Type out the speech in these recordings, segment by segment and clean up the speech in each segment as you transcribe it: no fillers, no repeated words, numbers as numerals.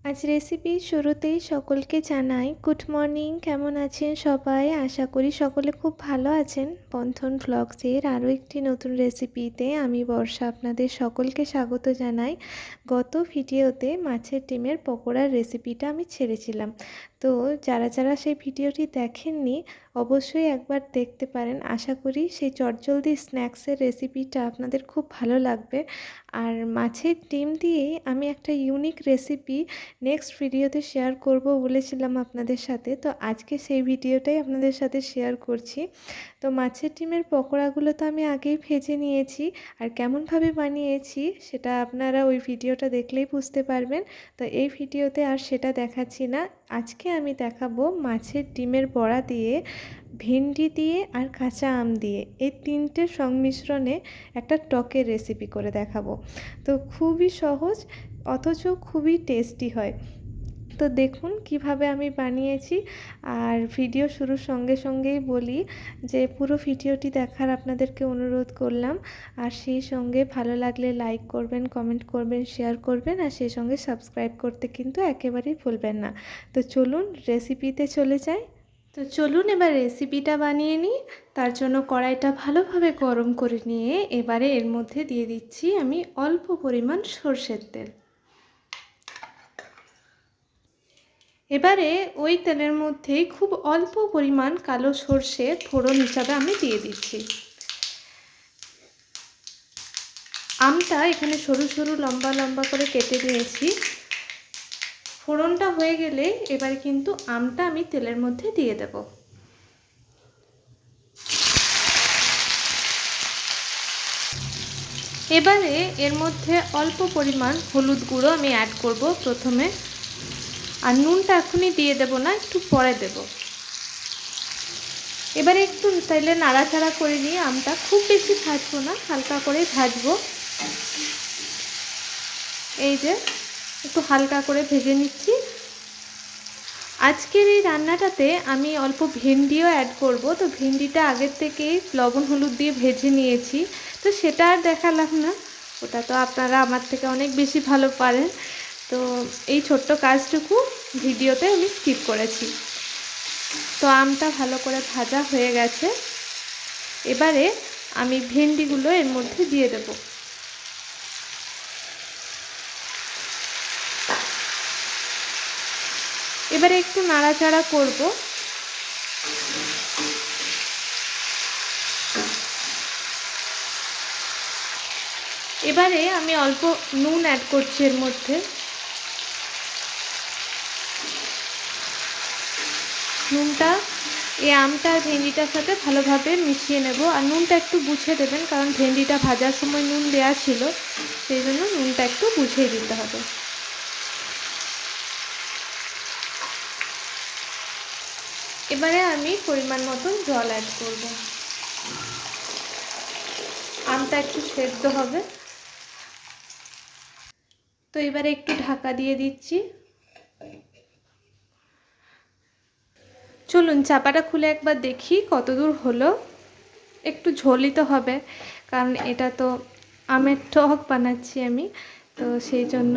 আজ রেসিপির শুরুতেই সকলকে জানাই গুড মর্নিং। কেমন আছেন সবাই? আশা করি সকলে খুব ভালো আছেন। বন্ধন ব্লগসের আরও একটি নতুন রেসিপিতে আমি বর্ষা আপনাদের সকলকে স্বাগত জানাই। গত ভিডিওতে মাছের ডিমের পকোড়ার রেসিপিটা আমি ছেড়েছিলাম, তো যারা যারা সেই ভিডিওটি দেখেননি অবশ্যই একবার দেখতে পারেন। আশা করি সেই চটজলদি স্ন্যাক্সের রেসিপিটা আপনাদের খুব ভালো লাগবে। আর মাছের ডিম দিয়েই আমি একটা ইউনিক রেসিপি নেক্সট ভিডিওতে শেয়ার করব বলেছিলাম আপনাদের সাথে, তো আজকে সেই ভিডিওটাই আপনাদের সাথে শেয়ার করছি। তো মাছের ডিমের পকোড়াগুলো তো আমি আগেই ভেজে নিয়েছি, আর কেমনভাবে বানিয়েছি সেটা আপনারা ওই ভিডিওটা দেখলেই বুঝতে পারবেন। তো এই ভিডিওতে আর সেটা দেখাচ্ছি না। আজকে আমি দেখাবো মাছের ডিমের বড়া দিয়ে, ভেন্ডি দিয়ে আর কাঁচা আম দিয়ে এই তিনটে সংমিশ্রণে একটা টকের রেসিপি করে দেখাবো। তো খুবই সহজ অথচ খুবই টেস্টি হয়। তো দেখুন কিভাবে আমি বানিয়েছি। আর ভিডিও শুরুর সঙ্গে সঙ্গেই বলি যে পুরো ভিডিওটি দেখার আপনাদেরকে অনুরোধ করলাম। আর সেই সঙ্গে ভালো লাগলে লাইক করবেন, কমেন্ট করবেন, শেয়ার করবেন, আর সেই সঙ্গে সাবস্ক্রাইব করতে কিন্তু একেবারেই ভুলবেন না। তো চলুন রেসিপিতে চলে যাই। তো চলুন এবার রেসিপিটা বানিয়ে নিই। তার জন্য কড়াইটা ভালোভাবে গরম করে নিয়ে এবারে এর মধ্যে দিয়ে দিচ্ছি আমি অল্প পরিমাণ সরষের তেল। এবারে ওই তেলের মধ্যেই খুব অল্প পরিমাণ কালো সর্ষে ফোড়ন হিসাবে আমি দিয়ে দিচ্ছি। আমটা এখানে সরু সরু লম্বা লম্বা করে কেটে দিয়েছি। ফোড়নটা হয়ে গেলে এবারে কিন্তু আমটা আমি তেলের মধ্যে দিয়ে দেব। এবারে এর মধ্যে অল্প পরিমাণ হলুদ গুঁড়ো আমি অ্যাড করব প্রথমে, আর নুনটা এখনই দিয়ে দেব না, একটু পরে দেব। এবারে একটু তাইলে নাড়াচাড়া করে নিয়ে আমটা খুব বেশি ভাজবো না, হালকা করে ভাজবো। এই যে একটু হালকা করে ভেজে নিচ্ছি। আজকের এই রান্নাটাতে আমি অল্প ভেন্ডিও অ্যাড করব। তো ভেন্ডিটা আগের থেকেই লবণ হলুদ দিয়ে ভেজে নিয়েছি, তো সেটা আর দেখালাম না, ওটা তো আপনারা আমার থেকে অনেক বেশি ভালো পারেন। তো এই ছোট্ট কাজটুকু ভিডিওতে আমি স্কিপ করেছি। তো আমটা ভালো করে ভাজা হয়ে গেছে। এবারে আমি ভেন্ডিগুলো এর মধ্যে দিয়ে দেব। এবারে একটু নাড়াচাড়া করব। এবারে আমি অল্প নুন অ্যাড করছি এর মধ্যে। নুনটা এই আমটা আর ভেন্ডিটার সাথে ভালোভাবে মিশিয়ে নেব। আর নুনটা একটু বুঝে দেবেন, কারণ ভেন্ডিটা ভাজার সময় নুন দেওয়া ছিল, সেই জন্য নুনটা একটু বুঝিয়ে দিতে হবে। এবারে আমি পরিমাণ মতন জল অ্যাড করব। আমটা একটু সেদ্ধ হবে, তো এবারে একটু ঢাকা দিয়ে দিচ্ছি। চলুন চাপাটা খুলে একবার দেখি কতদূর হলো। একটু ঝোলিত হবে, কারণ এটা তো আমের টক বানাচ্ছি আমি, তো সেই জন্য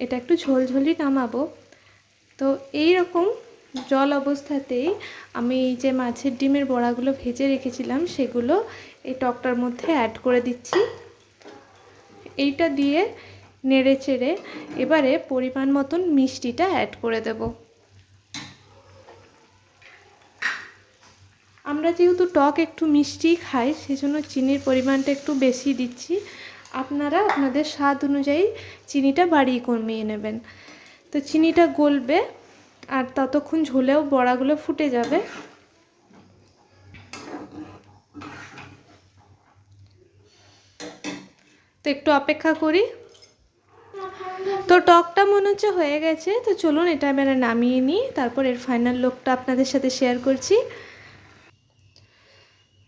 এটা একটু ঝোলঝোলি নামাবো। তো এই রকম জল অবস্থাতেই আমি এই যে মাছের ডিমের বড়াগুলো ভেজে রেখেছিলাম সেগুলো এই টকটার মধ্যে অ্যাড করে দিচ্ছি। এইটা দিয়ে নেড়ে চেড়ে এবারে পরিমাণ মতন মিষ্টিটা অ্যাড করে দেব। আমরা যেহেতু টক একটু মিষ্টি খাই, সেজন্য চিনির পরিমাণটা একটু বেশি দিচ্ছি। আপনারা আপনাদের স্বাদ অনুযায়ী চিনিটা বাড়িয়ে কমিয়ে নেবেন। তো চিনিটা গলবে আর ততক্ষণ ঝোলেও বড়াগুলো ফুটে যাবে। তো একটু অপেক্ষা করি। তো টকটা মনে হচ্ছে হয়ে গেছে, তো চলুন এটা এবারে নামিয়ে নিই, তারপর এর ফাইনাল লুকটা আপনাদের সাথে শেয়ার করছি।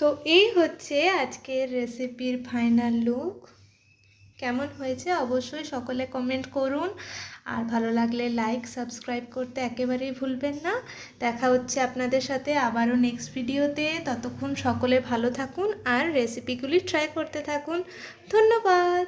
তো এই হচ্ছে আজকের রেসিপির ফাইনাল লুক। কেমন হয়েছে অবশ্যই সকলে কমেন্ট করুন, আর ভালো লাগলে লাইক সাবস্ক্রাইব করতে একেবারেই ভুলবেন না। দেখা হচ্ছে আপনাদের সাথে আবারও নেক্সট ভিডিওতে। ততক্ষণ সকলে ভালো থাকুন আর রেসিপিগুলি ট্রাই করতে থাকুন। ধন্যবাদ।